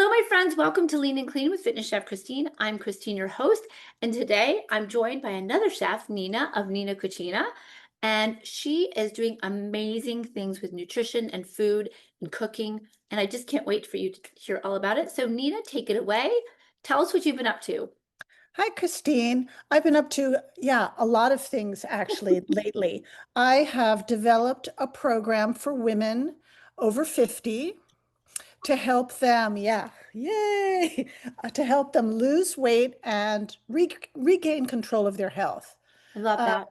Hello, my friends. Welcome to Lean and Clean with Fitness Chef Christine. I'm Christine, your host, and today I'm joined by another chef, Nina of Nina Cochina, and she is doing amazing things with nutrition and food and cooking, and I just can't wait for you to hear all about it. So, Nina, take it away. Tell us what you've been up to. Hi, Christine. I've been up to, a lot of things actually lately. I have developed a program for women over 50 to help them, yay, to help them lose weight and regain control of their health. I love Uh,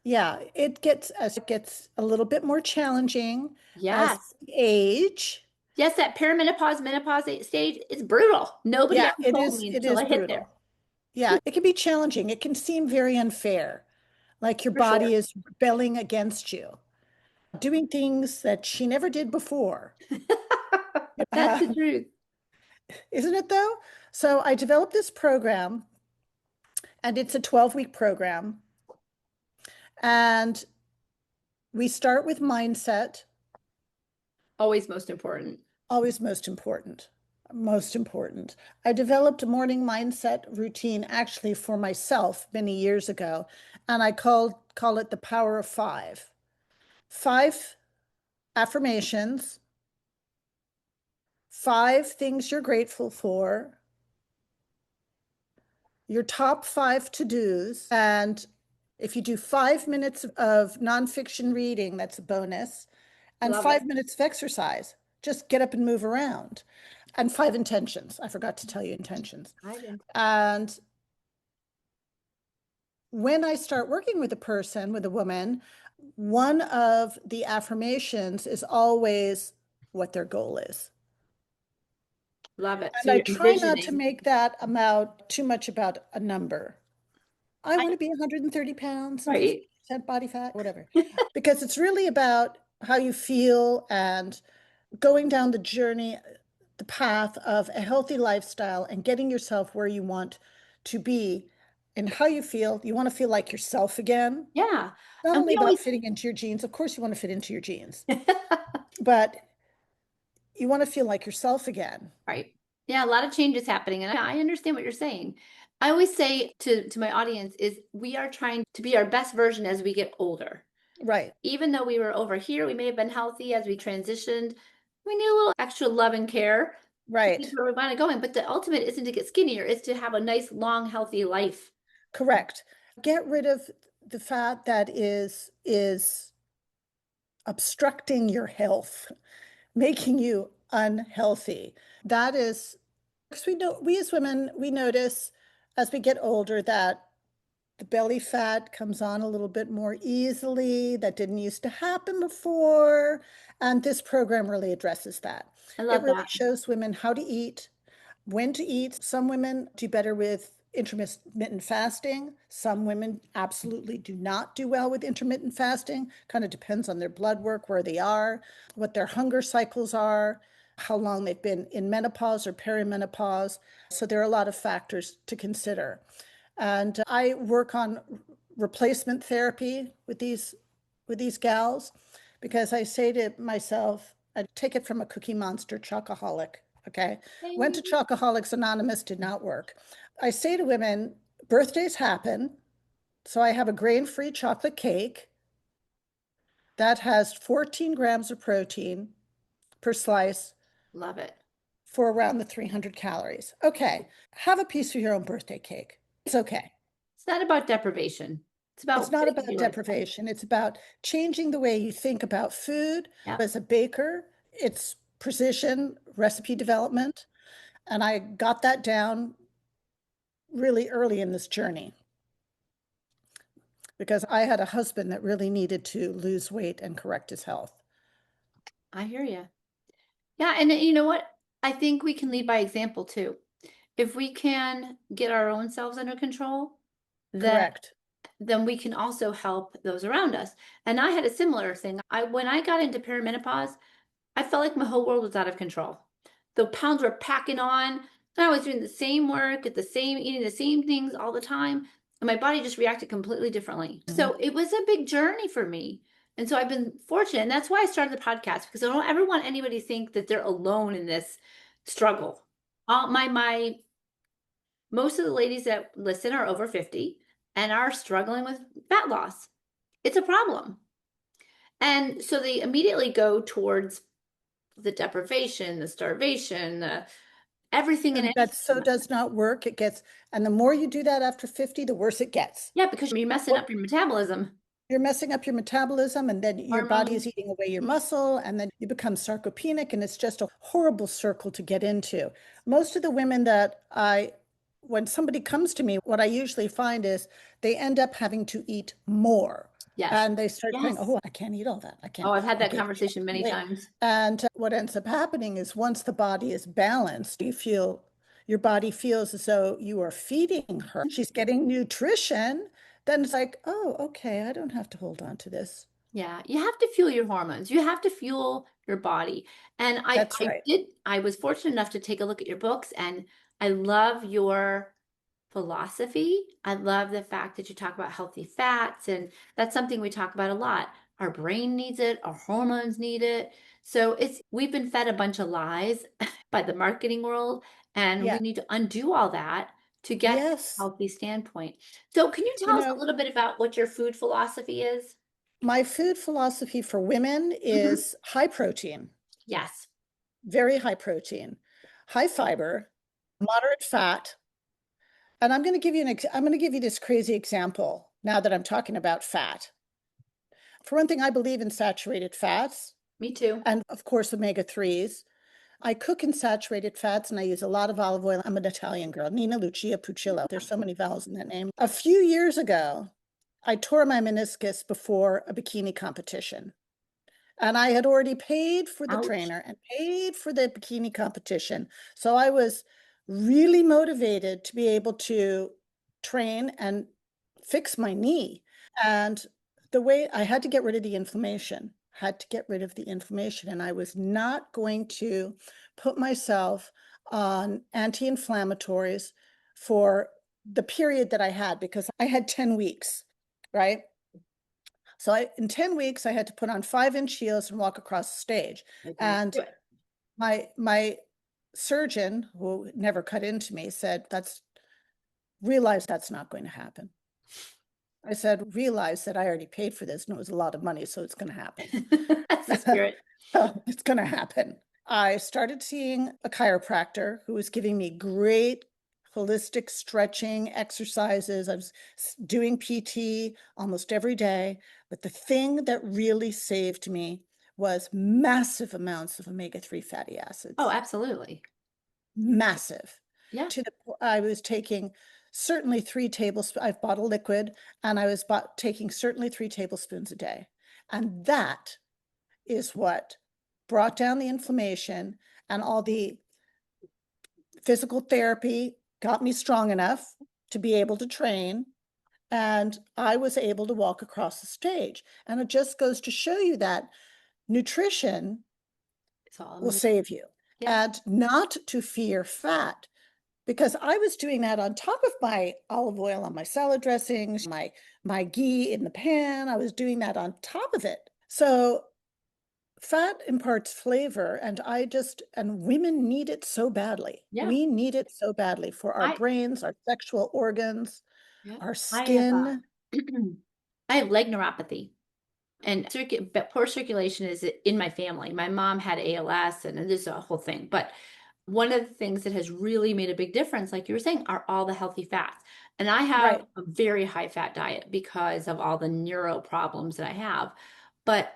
that. it gets a little bit more challenging as Yes. we age. Yes, that perimenopause, menopause stage is brutal. Nobody Yeah, ever it told is, me it until is I hit there. brutal. Yeah, it can be challenging. It can seem very unfair, like your For body sure. is rebelling against you, doing things that she never did before. That's Uh, the truth. isn't it though? So I developed this program, and it's a 12-week program. And we start with mindset, Always most important. always most important. Most important. I developed a morning mindset routine actually for myself many years ago, and I call it the power of five. Five affirmations, five things you're grateful for, your top five to-dos. And if you do 5 minutes of nonfiction reading, that's a bonus, and Love it. 5 minutes of exercise, just get up and move around. And five intentions. I forgot to tell you intentions. I didn't. And when I start working with a person, with a woman, one of the affirmations is always what their goal is. Love it. So And I you're try not to envisioning. make that amount too much about a number. I I, want to be 130 pounds, right. 50% body fat, whatever. Because it's really about how you feel and going down the journey, the path of a healthy lifestyle and getting yourself where you want to be and how you feel. You want to feel like yourself again. Yeah. Not And only we about always, fitting into your jeans, of course, you want to fit into your jeans, but you want to feel like yourself again. right. Yeah, a lot of changes happening. And I understand what you're saying. I always say to my audience is we are trying to be our best version as we get older. Right, Even though we were over here, we may have been healthy as we transitioned. We need a little extra love and care to keep right. where we want to going. But the ultimate isn't to get skinnier, it's to have a nice, long, healthy life. Correct. Get rid of the fat that is obstructing your health, making you unhealthy. That is, because we as women, we notice as we get older that the belly fat comes on a little bit more easily. That didn't used to happen before. And this program really addresses that. I It love really that. shows women how to eat, when to eat. Some women do better with intermittent fasting. Some women absolutely do not do well with intermittent fasting. Kind of depends on their blood work, where they are, what their hunger cycles are, how long they've been in menopause or perimenopause. So there are a lot of factors to consider. And I work on replacement therapy with these gals because I say to myself, I take it from a Cookie Monster chocoholic. Okay. Went to Ding. Chocoholics Anonymous, did not work. I say to women, birthdays happen. So I have a grain-free chocolate cake that has 14 grams of protein per slice Love it. for around the 300 calories. Okay. Have a piece of your own birthday cake. It's okay. It's not about deprivation. It's It's about not fitting about your lifestyle. deprivation. It's about changing the way you think about food. Yep. As a baker, it's precision recipe development. And I got that down really early in this journey because I had a husband that really needed to lose weight and correct his health. I hear you. Yeah, and you know what? I think we can lead by example too. If we can get our own selves under control, then Correct. then we can also help those around us. And I had a similar thing. I when I got into perimenopause, I felt like my whole world was out of control. The pounds were packing on. And I was doing the same work at the same, eating the same things all the time. And my body just reacted completely differently. Mhm. So it was a big journey for me. And so I've been fortunate. And that's why I started the podcast because I don't ever want anybody to think that they're alone in this struggle. My most of the ladies that listen are over 50 and are struggling with fat loss. It's a problem. And so they immediately go towards the deprivation, the starvation, the everything and And that so anything. does not work. It gets, and the more you do that after 50, the worse it gets. Yeah, because you're messing What up your metabolism, you're messing up your metabolism, and then your body is hormones. eating away your muscle, and then you become sarcopenic, and it's just a horrible circle to get into. Most of the women when somebody comes to me, what I usually find is they end up having to eat more. Yes. And they start saying, Yes. oh, I can't eat all that. Oh, I've had I that gained conversation many weight. times. And what ends up happening is once the body is balanced, your body feels as though you are feeding her. She's getting nutrition. Then it's like, oh, okay, I don't have to hold on to this. Yeah, you have to fuel your hormones. You have to fuel your body. And That's I right. did I was fortunate enough to take a look at your books and I love your philosophy. I love the fact that you talk about healthy fats and that's something we talk about a lot. Our brain needs it, our hormones need it. So it's we've been fed a bunch of lies by the marketing world and we Yeah. need to undo all that to get a Yes. healthy standpoint. So can you You tell us a know, little bit about what your food philosophy is? my food philosophy for women Mhm. is high protein, Yes. very high protein, high fiber, moderate fat. And I'm going to give you this crazy example now that I'm talking about fat. For one thing, I believe in saturated fats Me too. and of course omega-3s. I cook in saturated fats and I use a lot of olive oil. I'm an Italian girl, Nina Lucia Puccillo. There's so many vowels in that name. A few years ago, I tore my meniscus before a bikini competition. And I had already paid for the Ouch. trainer and paid for the bikini competition. So I was really motivated to be able to train and fix my knee. And the way I had to get rid of the inflammation, had to get rid of the inflammation. And I was not going to put myself on anti-inflammatories for the period that I had because I had 10 weeks, right? So in 10 weeks, I had to put on 5-inch heels and walk across the stage. I can't And do it. my surgeon, who never cut into me, said, realize that's not going to happen. I said, realize that I already paid for this and it was a lot of money, so it's going to happen. That's the spirit. It's going to happen. I started seeing a chiropractor who was giving me great holistic stretching exercises. I was doing PT almost every day. But the thing that really saved me was massive amounts of omega-3 fatty Oh, acids. absolutely. Massive. Yeah. I was taking certainly 3 tablespoons. I've bought a liquid and I was taking certainly 3 tablespoons a day. And that is what brought down the inflammation, and all the physical therapy got me strong enough to be able to train. And I was able to walk across the stage. And it just goes to show you that nutrition It's all will in the save you, yeah. and not to fear fat. Because I was doing that on top of my olive oil on my salad dressings, my ghee in the pan. I was doing that on top of it. So fat imparts flavor, and women need it so badly. Yeah. We need it so badly for our I brains, our sexual organs, yeah. our I have skin. I have leg neuropathy and but poor circulation is in my family. My mom had ALS and there's a whole thing. But one of the things that has really made a big difference, like you were saying, are all the healthy fats. And I have Right. a very high fat diet because of all the neuro problems that I have. But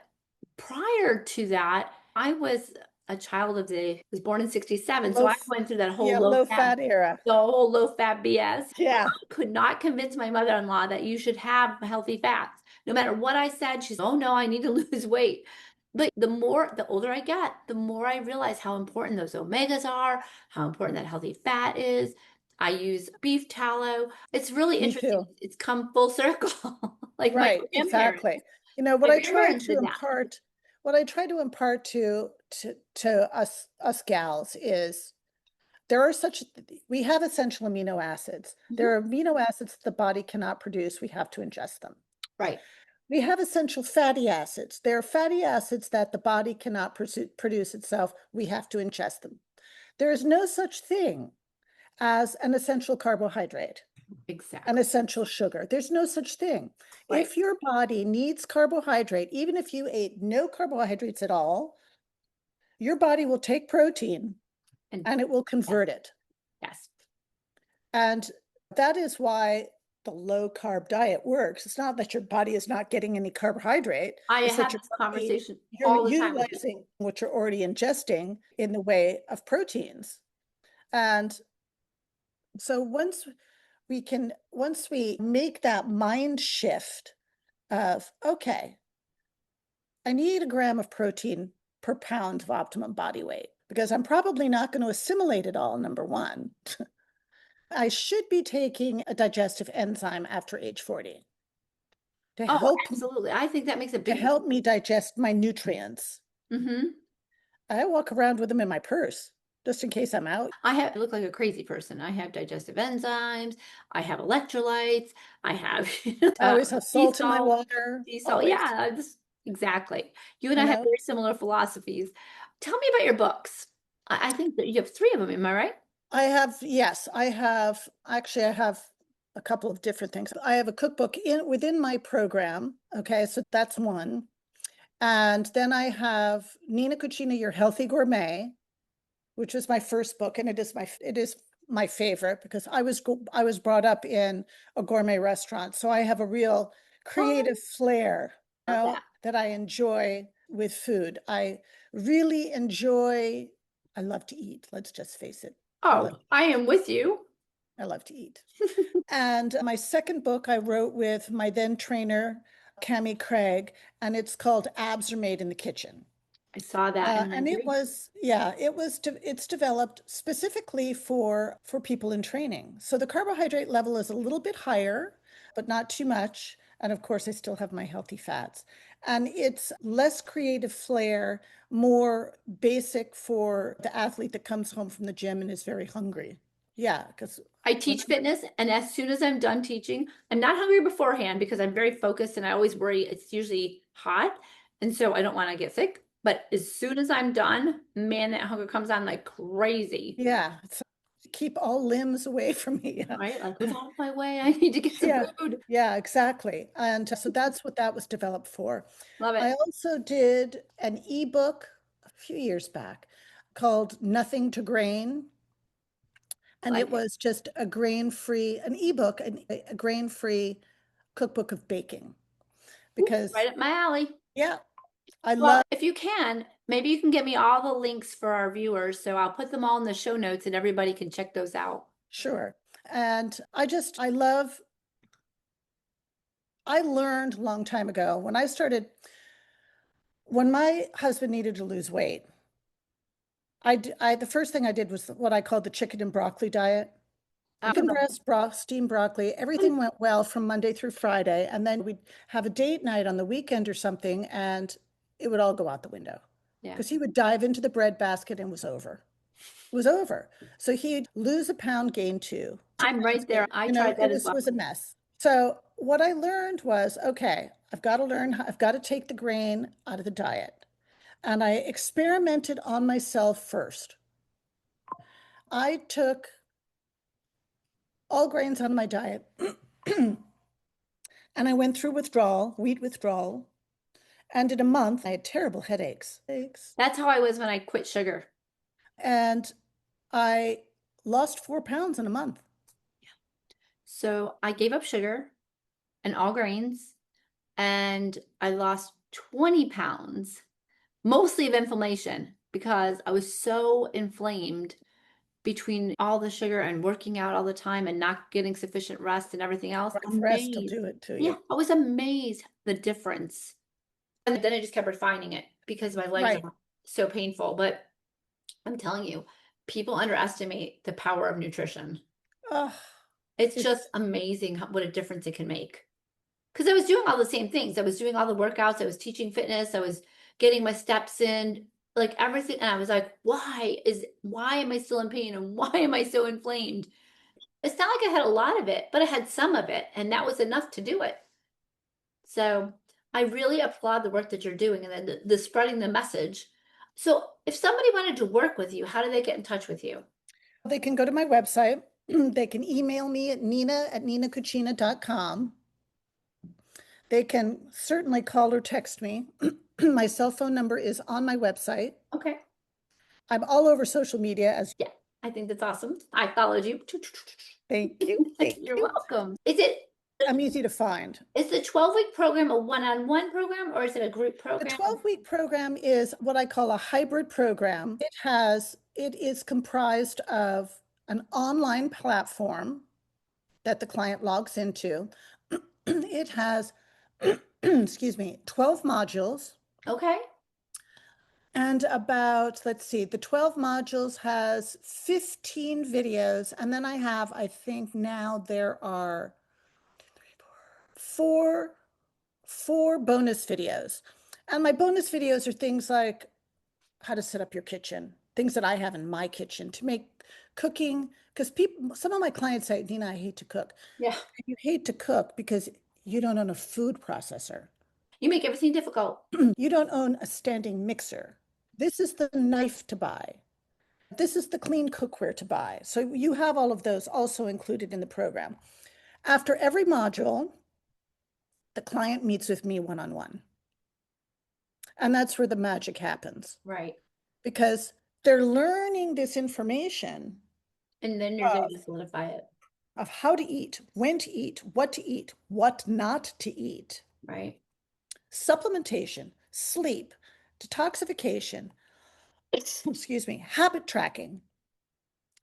prior to that, I was a child of was born in 67. So Low, I went through that whole yeah, low low fat, fat era. the whole low fat BS. Yeah, I could not convince my mother-in-law that you should have healthy fats. No matter what I said, she's, oh no, I need to lose weight. But the older I get, the more I realize how important those omegas are, how important that healthy fat is. I use beef tallow. It's really me interesting. too. It's come full circle, like my Right, grandparents. exactly. You know, My grandparents did that. what I try to impart to us gals is there are such we have essential amino acids. Mhm. There are amino acids the body cannot produce. We have to ingest them. Right. We have essential fatty acids. There are fatty acids that the body cannot produce itself. We have to ingest them. There is no such thing as an essential carbohydrate, an Exactly. essential sugar. There's no such thing. Right. If your body needs carbohydrate, even if you ate no carbohydrates at all, your body will take protein And and it will yeah, convert it. yes. And that is why the low carb diet works. It's not that your body is not getting any carbohydrate, I it's that have your this body, conversation you're all the time with people. utilizing what you're already ingesting in the way of proteins. And so once we make that mind shift of, okay, I need a gram of protein per pound of optimum body weight because I'm probably not going to assimilate it all, number one. I should be taking a digestive enzyme after age 40 Oh, absolutely. I think that makes a to big help me digest my nutrients. hmm I walk around with them in my purse just in case I'm out. I look like a crazy person. I have digestive enzymes, I have electrolytes, I have I always have sea salt in my salt, water, sea salt. always, Yeah, this exactly. You and you I have know. very similar philosophies. Tell me about your books. I think that you have three of them, am I right? Yes, I have a couple of different things. I have a cookbook within my program. Okay, so that's one. And then I have Nina Cochina, Your Healthy Gourmet, which was my first book, and it is my favorite because I was brought up in a gourmet restaurant, so I have a real Oh, creative flair, I love that. that I enjoy with food. I really enjoy. I love to eat. Let's just face it. I love Oh, I am with you. I love to eat. And my second book I wrote with my then trainer, Cami Craig, and it's called Abs Are Made in the Kitchen. I saw that and I And agree. it's developed specifically for people in training. So the carbohydrate level is a little bit higher, but not too much. And of course, I still have my healthy fats. And it's less creative flair, more basic for the athlete that comes home from the gym and is very hungry. Yeah, because I when teach fitness, and as soon as I'm done teaching, I'm not hungry beforehand because I'm very focused and I always worry it's usually hot. And so I don't want to get sick. But as soon as I'm done, man, that hunger comes on like crazy. yeah, it's keep all limbs away from me. Right? Like, who's out of my way? I need to get some Yeah, food. yeah, exactly. And so that's what that was developed for. Love I it. also did an ebook a few years back called Nothing to Grain. I And it like it. was just an ebook, a grain-free cookbook of baking. Ooh, right Because, up my alley. yeah, I Well, love, if you can, maybe you can get me all the links for our viewers. So I'll put them all in the show notes and everybody can check those out. sure. And I learned a long time ago when my husband needed to lose weight, the first thing I did was what I called the chicken and broccoli diet. Chicken Um, breast, steamed broccoli, everything went well from Monday through Friday. And then we'd have a date night on the weekend or something, and it would all go out the window yeah, because he would dive into the bread basket and it was over. It was over. So he'd lose a pound, gain two, two I'm pounds, right there. gain. I tried that as It well. was a mess. So what I learned was, okay, I've got to take the grain out of the diet. And I experimented on myself first. I took all grains out of my diet. And I went through wheat withdrawal. And in a month, I had terrible headaches. That's how I was when I quit sugar. And I lost 4 pounds in a month. So I gave up sugar and all grains, and I lost 20 pounds, mostly of inflammation, because I was so inflamed between all the sugar and working out all the time and not getting sufficient rest and everything else. Rest will Amazed. do it to Yeah, you. I was amazed the difference. And then I just kept refining it because my legs Right. are so painful. But I'm telling you, people underestimate the power of nutrition. Oh, It's just it's amazing what a difference it can make. Because I was doing all the same things. I was doing all the workouts. I was teaching fitness. I was getting my steps in, like everything. And I was like, why am I still in pain? And why am I so inflamed? It's not like I had a lot of it, but I had some of it. And that was enough to do it. So I really applaud the work that you're doing and then the spreading the message. So if somebody wanted to work with you, how do they get in touch with you? They can go to my website. They can email me at nina@ninacochina.com. They can certainly call or text me. My cell phone number is on my website. Okay. I'm all over social media as Yeah, I think that's awesome. I followed you. thank you. Thank You're you. welcome. I'm easy to find. Is the 12-week program a one-on-one program or is it a group The program? 12-week program is what I call a hybrid program. It is comprised of an online platform that the client logs into. It has, excuse me, 12 modules. Okay. And about, let's see, the 12 modules has 15 videos. And then I think now there are four, four bonus videos. And my bonus videos are things like how to set up your kitchen, things that I have in my kitchen to make cooking. Because some of my clients say, Nina, I hate to cook. Yeah. You hate to cook because you don't own a food processor. You make everything difficult. You don't own a standing mixer. This is the knife to buy. This is the clean cookware to buy. So you have all of those also included in the program. After every module, the client meets with me one-on-one. And that's where the magic happens Right. because they're learning this information And then you're there of, to solidify it. of how to eat, when to eat, what not to eat, Right. supplementation, sleep, detoxification, excuse me, habit tracking,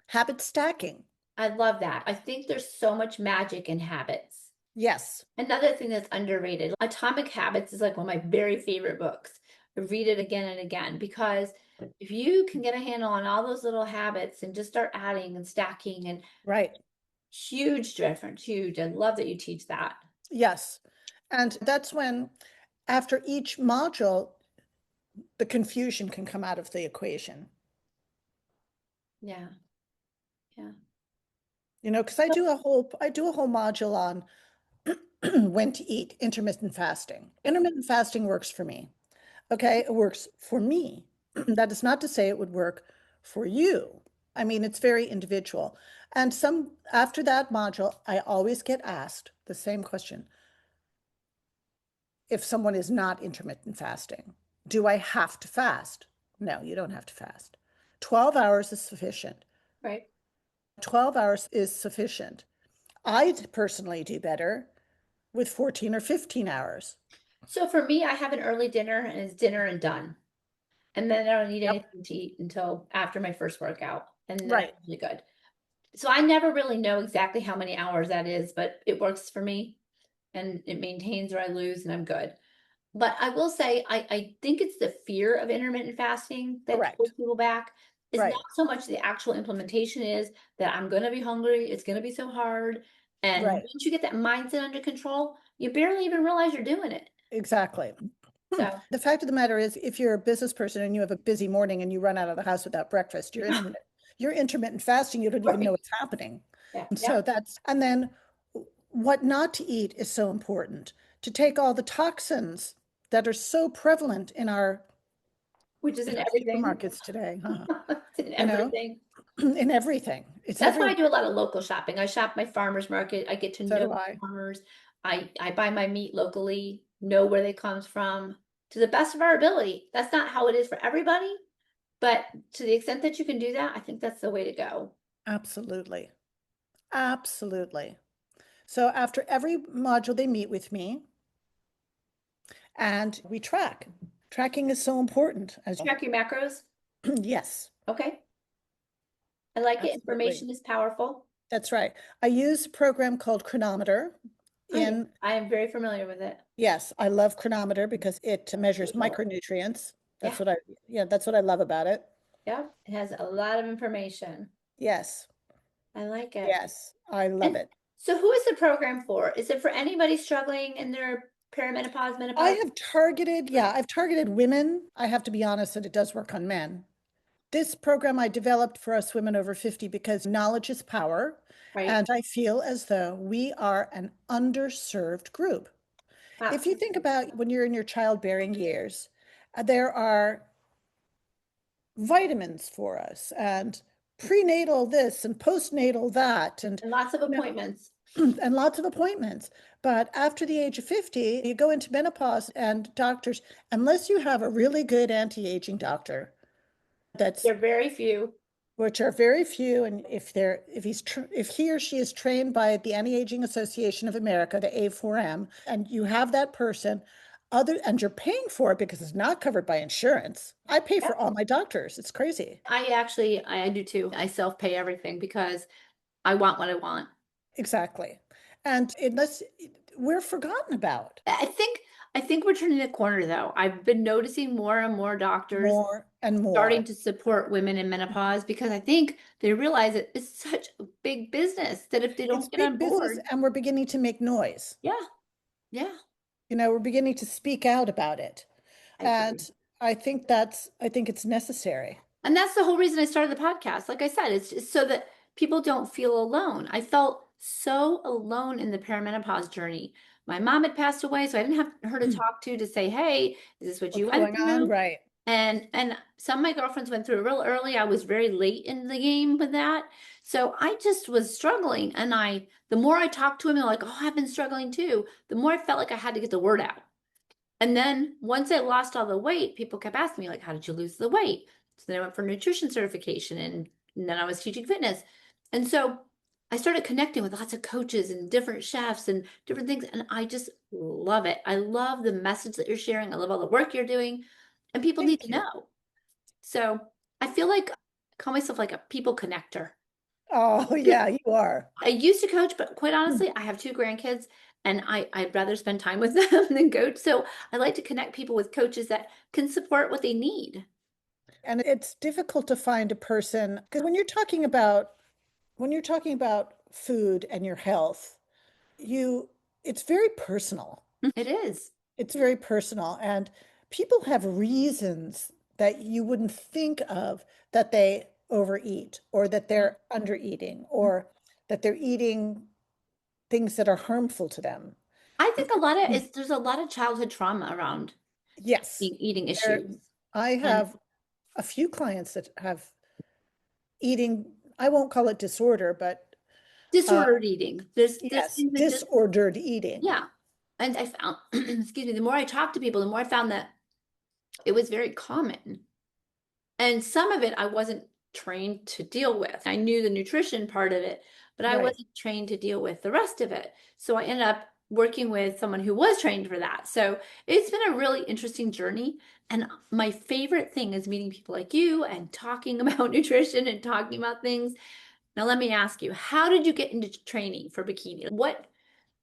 habit stacking. I love that. I think there's so much magic in habits. Yes, Another thing that's underrated, Atomic Habits is like one of my very favorite books. I read it again and again because if you can get a handle on all those little habits and just start adding and stacking and right. huge difference, huge. I love that you teach that. Yes. And that's when, after each module, the confusion can come out of the equation. Yeah. Yeah. Because I do a whole module on when to eat intermittent fasting. Intermittent fasting works for me. Okay, it works for me. That is not to say it would work for you. I mean, it's very individual. And after that module, I always get asked the same question. If someone is not intermittent fasting, do I have to fast? No, you don't have to fast. 12 hours is sufficient. Right. 12 hours is sufficient. I personally do better with 14 or 15 hours. So for me, I have an early dinner and it's dinner and done. And then I don't need Yep. anything to eat until after my first workout. And then I'm Right. really good. So I never really know exactly how many hours that is, but it works for me and it maintains or I lose and I'm good. But I will say, I think it's the fear of intermittent fasting that holds Correct. people back. It's not Right. so much the actual implementation is that I'm going to be hungry. It's going to be so hard. And Right. once you get that mindset under control, you barely even realize you're doing it. Exactly. So, The fact of the matter is, if you're a business person and you have a busy morning and you run out of the house without breakfast, you're intermittent fasting, you don't even know right. what's happening. Yeah. And Yeah. so and then what not to eat is so important. To take all the toxins that are so prevalent Which is in in our everything. supermarkets today, It's in you know, everything. in everything. It's That's why everywhere. I do a lot of local shopping. I shop my farmers market. I get to So know do the I. farmers. I buy my meat locally, know where they comes from to the best of our ability. That's not how it is for everybody, but to the extent that you can do that, I think that's the way to go. Absolutely. Absolutely. So after every module, they meet with me and we track. Tracking is so important as Track your macros. yes, Okay. I like it. absolutely. Information is powerful. That's right. I use a program called Chronometer in, I am very familiar with it. yes, I love Chronometer because it measures Visual. micronutrients. Yeah. That's what I love about it. Yeah. It has a lot of information. Yes, I like it. yes, I love And it. so who is the program for? Is it for anybody struggling in their perimenopause, menopause? I've targeted women. I have to be honest that it does work on men. This program I developed for us women over 50 because knowledge is power. Right. And I feel as though we are an underserved group. If you think Absolutely. about when you're in your childbearing years, there are vitamins for us and prenatal this and postnatal that and And lots of you know appointments. and lots of appointments. But after the age of 50, you go into menopause and doctors, unless you have a really good anti-aging doctor, that's They're very few. which are very few, and if he or she is trained by the Anti-Aging Association of America, the A4M, and you have that person, and you're paying for it because it's not covered by insurance. I pay Yep. for all my doctors. It's crazy. I do too. I self-pay everything because I want what I want. Exactly. And unless we're forgotten about I think I think we're turning a corner though. I've been noticing more and more doctors more and starting more. to support women in menopause because I think they realize that it's such a big business that if they It's don't get big on business, board, and we're beginning to make noise. yeah, yeah, We're beginning to speak out about it. I agree. And I think it's necessary. And that's the whole reason I started the podcast. Like I said, it's just so that people don't feel alone. I felt so alone in the perimenopause journey. My mom had passed away, so I didn't have her to talk to say, "Hey, is this what you What's went going on? through?" Right. And some of my girlfriends went through it real early. I was very late in the game with that. So I just was struggling. And the more I talked to them, they're like, "Oh, I've been struggling too." The more I felt like I had to get the word out. And then once I lost all the weight, people kept asking me, like, how did you lose the weight? So then I went for nutrition certification and then I was teaching fitness. And so I started connecting with lots of coaches and different chefs and different things. And I just love it. I love the message that you're sharing. I love all the work you're doing. And people need Thank to you. know. So I feel like I call myself like a people connector. Oh, yeah, you are. I used to coach, but quite honestly, I have two grandkids and I'd rather spend time with them than coach. So I like to connect people with coaches that can support what they need. And it's difficult to find a person because when you're talking about food and your health, you it's very personal. It is. It's very personal, and people have reasons that you wouldn't think of, that they overeat or that they're undereating or that they're eating things that are harmful to them. I think a lot of is there's a lot of childhood trauma around Yes, eating there, issues I and have a few clients that have eating, I won't call it disorder, but uh, disordered eating. There's yes, things that just disordered eating. yeah. And I found excuse me, the more I talked to people, the more I found that it was very common. And some of it I wasn't trained to deal with. I knew the nutrition part of it, but I Right. wasn't trained to deal with the rest of it. So I ended up working with someone who was trained for that. So it's been a really interesting journey. And my favorite thing is meeting people like you and talking about nutrition and talking about things. Now, let me ask you, how did you get into training for bikini? What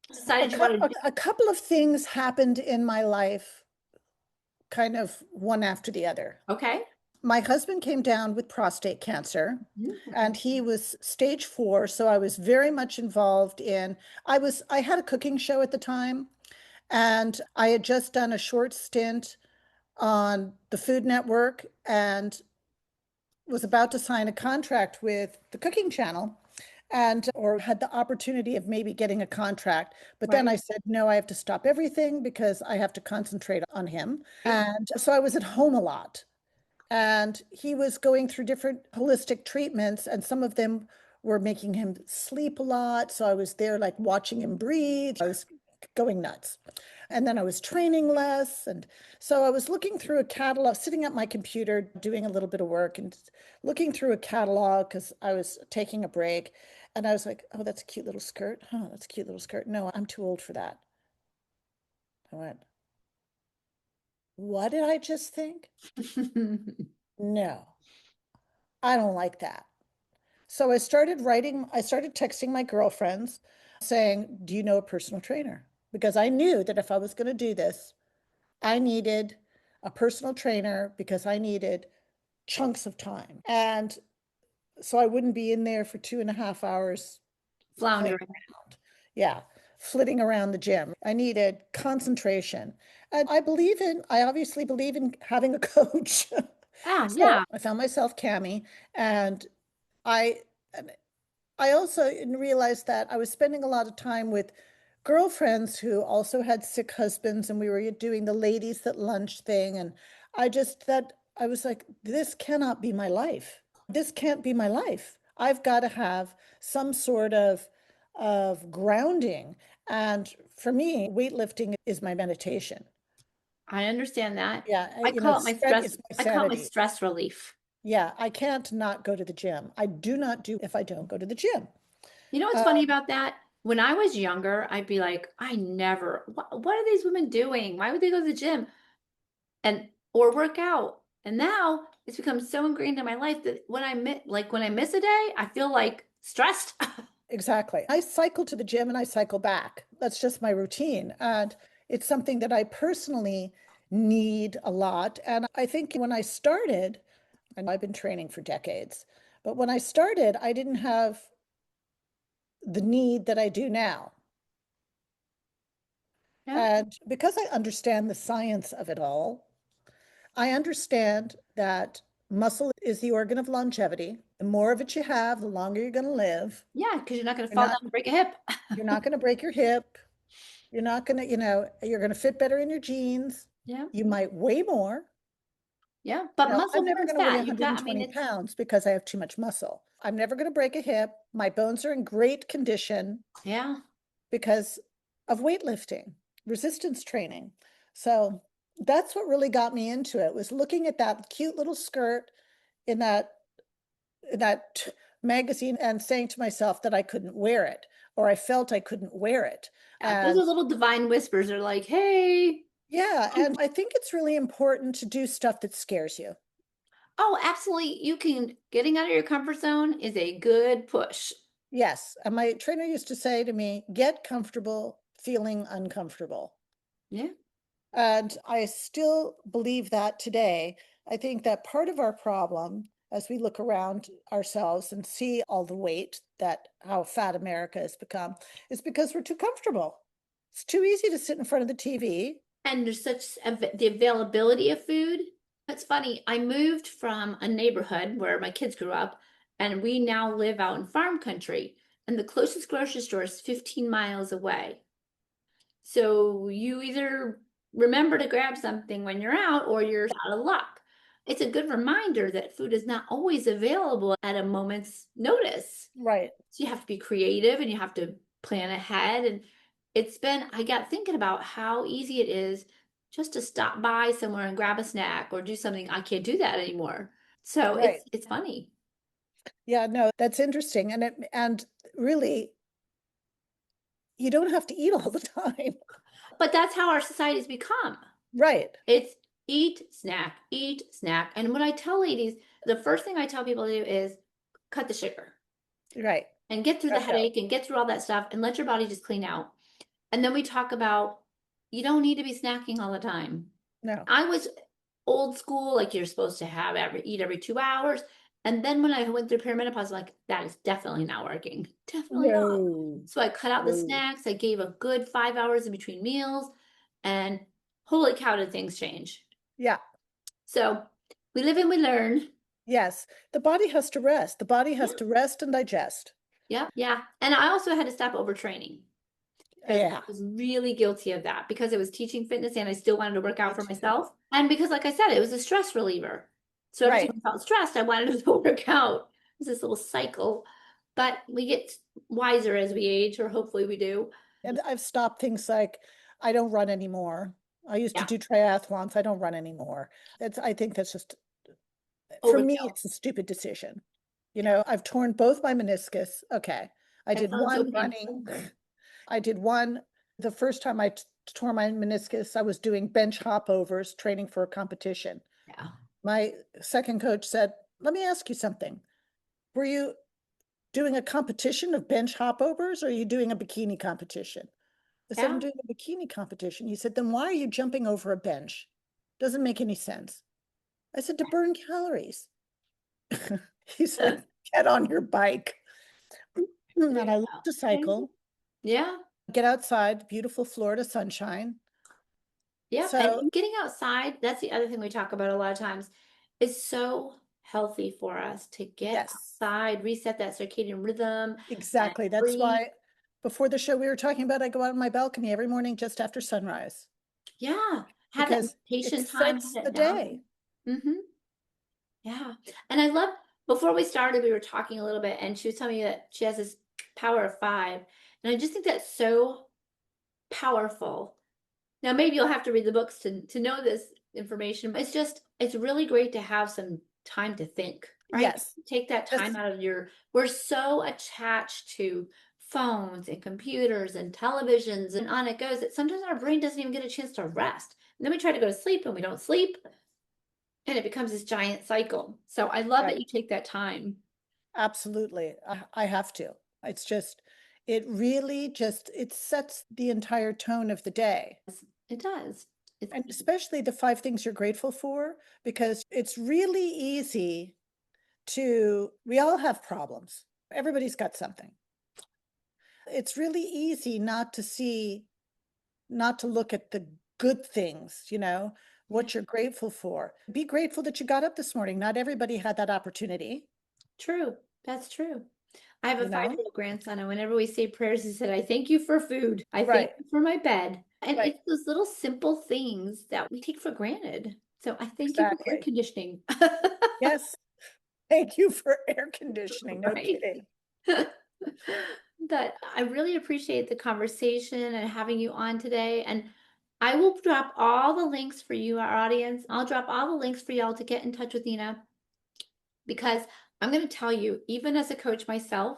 decided you wanted to do? A couple of things happened in my life, kind of one after the other. Okay. My husband came down with prostate cancer, and he was stage 4, so I was very much involved in I had a cooking show at the time, and I had just done a short stint on the Food Network and was about to sign a contract with the cooking channel, and or had the opportunity of maybe getting a contract, but then Right. I said no, I have to stop everything because I have to concentrate on him. And so I was at home a lot, and he was going through different holistic treatments, and some of them were making him sleep a lot, so I was there like watching him breathe. I was going nuts. And then I was training less, and so I was looking through a catalog, sitting at my computer doing a little bit of work and looking through a catalog because I was taking a break, and I was like, oh, that's a cute little skirt. Huh, that's a cute little skirt. No, I'm too old for that. I went, what did I just think? No, I don't like that. So I started texting my girlfriends saying, do you know a personal trainer? Because I knew that if I was going to do this, I needed a personal trainer because I needed chunks of time. And so I wouldn't be in there for 2.5 hours playing Floundering. around. Yeah, flitting around the gym. I needed concentration. And I obviously believe in having a coach. Ah, So yeah. I found myself Cami, and I I also realized that I was spending a lot of time with girlfriends who also had sick husbands, and we were doing the ladies that lunch thing. And I just that I was like, this cannot be my life. This can't be my life. I've got to have some sort of grounding. And for me, weightlifting is my meditation. I understand that. Yeah, I call it my sweat stress, is my I call it my sanity. stress relief. Yeah, I can't not go to the gym. I do not do if I don't go to the gym. You know what's Uh, funny about that? When I was younger, I'd be like, I never, what are these women doing? Why would they go to the gym and or work out? And now it's become so ingrained in my life that when I miss a day, I feel like stressed. exactly. I cycle to the gym and I cycle back. That's just my routine. And it's something that I personally need a lot. And I think when I started, and I've been training for decades, but when I started, I didn't have the need that I do now. Yeah. And because I understand the science of it all, I understand that muscle is the organ of longevity. The more of it you have, the longer you're going to live. Yeah, because you're not going to You're fall down not and break a hip. you're not going to break your hip. You're not going to, you're going to fit better in your jeans. Yeah. You might weigh more. Yeah. But I'm muscle never burns going to weigh fat. You've got, 120 it's, pounds because I have too much muscle. I'm never going to break a hip. My bones are in great condition yeah. because of weightlifting, resistance training. So that's what really got me into it was looking at that cute little skirt in that magazine and saying to myself that I couldn't wear it or I felt I couldn't wear it. Yeah. Those are And little divine whispers. They're like, hey, yeah, and I think it's really important to do stuff that scares you. oh, absolutely. Getting out of your comfort zone is a good push. Yes, and my trainer used to say to me, get comfortable feeling uncomfortable. Yeah. And I still believe that today. I think that part of our problem, as we look around ourselves and see all the weight that how fat America has become, is because we're too comfortable. It's too easy to sit in front of the TV. And there's the availability of food. It's funny. I moved from a neighborhood where my kids grew up, and we now live out in farm country. And the closest grocery store is 15 miles away. So you either remember to grab something when you're out or you're out of luck. It's a good reminder that food is not always available at a moment's notice. Right, So you have to be creative and you have to plan ahead. And I got thinking about how easy it is just to stop by somewhere and grab a snack or do something. I can't do that anymore. So right. it's funny. Yeah, no, that's interesting. And really, you don't have to eat all the time. But that's how our society's become. Right, It's eat, snack, eat, snack. And what I tell ladies, the first thing I tell people to do is cut the sugar right. and get through the Fresh out. headache and get through all that stuff and let your body just clean out. And then we talk about you don't need to be snacking all the time. No, I was old school, like you're supposed to have eat every 2 hours. And then when I went through perimenopause, I'm like, that is definitely not working. Definitely not. no, So I cut out the no. snacks. I gave a good 5 hours in between meals. And holy cow, did things change. Yeah. So we live and we learn. Yes, the body has to rest. The body Yeah. has to rest and digest. Yeah. Yeah. And I also had to stop overtraining because I Yeah, was really guilty of that because it was teaching fitness and I still wanted to work me out for too. myself. And because, like I said, it was a stress reliever. So every time Right. I felt stressed, I wanted to work out. It's this little cycle. But we get wiser as we age, or hopefully we do. And I've stopped things like I don't run anymore. I used to Yeah. do triathlons. I don't run anymore. I think that's just, for me, Overkill. it's a stupid decision. Yeah. I've torn both my meniscus. Okay. I That did sounds so one painful. running. I did one, the first time tore my meniscus, I was doing bench hop overs, training for a competition. Yeah. My second coach said, let me ask you something. Were you doing a competition of bench hopovers or are you doing a bikini competition? I said, I'm Yeah. doing a bikini competition. He said, then why are you jumping over a bench? Doesn't make any sense. I said, to burn calories. He said, get on your bike. And There I you love go. to Okay. cycle, Yeah. get outside, beautiful Florida sunshine. Yep. And So, getting outside, that's the other thing we talk about a lot of times, is so healthy for us to get yes, outside, reset that circadian rhythm and exactly. That's breathe. why before the show we were talking about, I go out on my balcony every morning just after sunrise Yeah. Have that because it meditation time, have sets the that day. down. Mm-hmm. Yeah. And I love, before we started, we were talking a little bit, and she was telling me that she has this power of five. And I just think that's so powerful. Now, maybe you'll have to read the books to know this information, but it's really great to have some time to think, right? Yes, Take that time just out of your, we're so attached to phones and computers and televisions and on it goes that sometimes our brain doesn't even get a chance to rest. And then we try to go to sleep and we don't sleep, and it becomes this giant cycle. So I love that right. you take that time. Absolutely. I have to. It's just, it really just, it sets the entire tone of the day. It does. It's And especially the five things you're grateful for, because it's really easy we all have problems. Everybody's got something. It's really easy not to look at the good things, yeah, what you're grateful for. Be grateful that you got up this morning. Not everybody had that opportunity, true. That's true. I have a you know? 5-year-old grandson, and whenever we say prayers, he said, I thank you for food. I thank Right, you for my bed. And right, it's those little simple things that we take for granted. So I thank you for air exactly. conditioning. Yes. Thank you for air conditioning. No Right. kidding. But I really appreciate the conversation and having you on today. And I will drop all the links for you, our audience. I'll drop all the links for y'all to get in touch with Nina, because I'm going to tell you, even as a coach myself,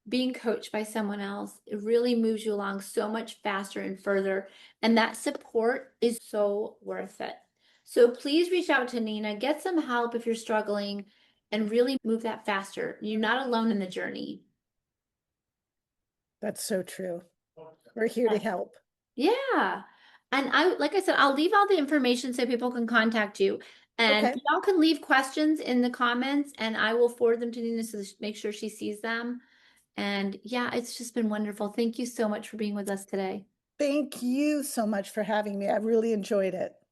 being coached by someone else, it really moves you along so much faster and further. And that support is so worth it. So please reach out to Nina, get some help if you're struggling, and really move that faster. You're not alone in the journey. That's so true. We're here to help. Yeah. And like I said, I'll leave all the information so people can contact you. And Okay. y'all can leave questions in the comments and I will forward them to Nina so make sure she sees them. And yeah, it's just been wonderful. Thank you so much for being with us today. Thank you so much for having me. I really enjoyed it.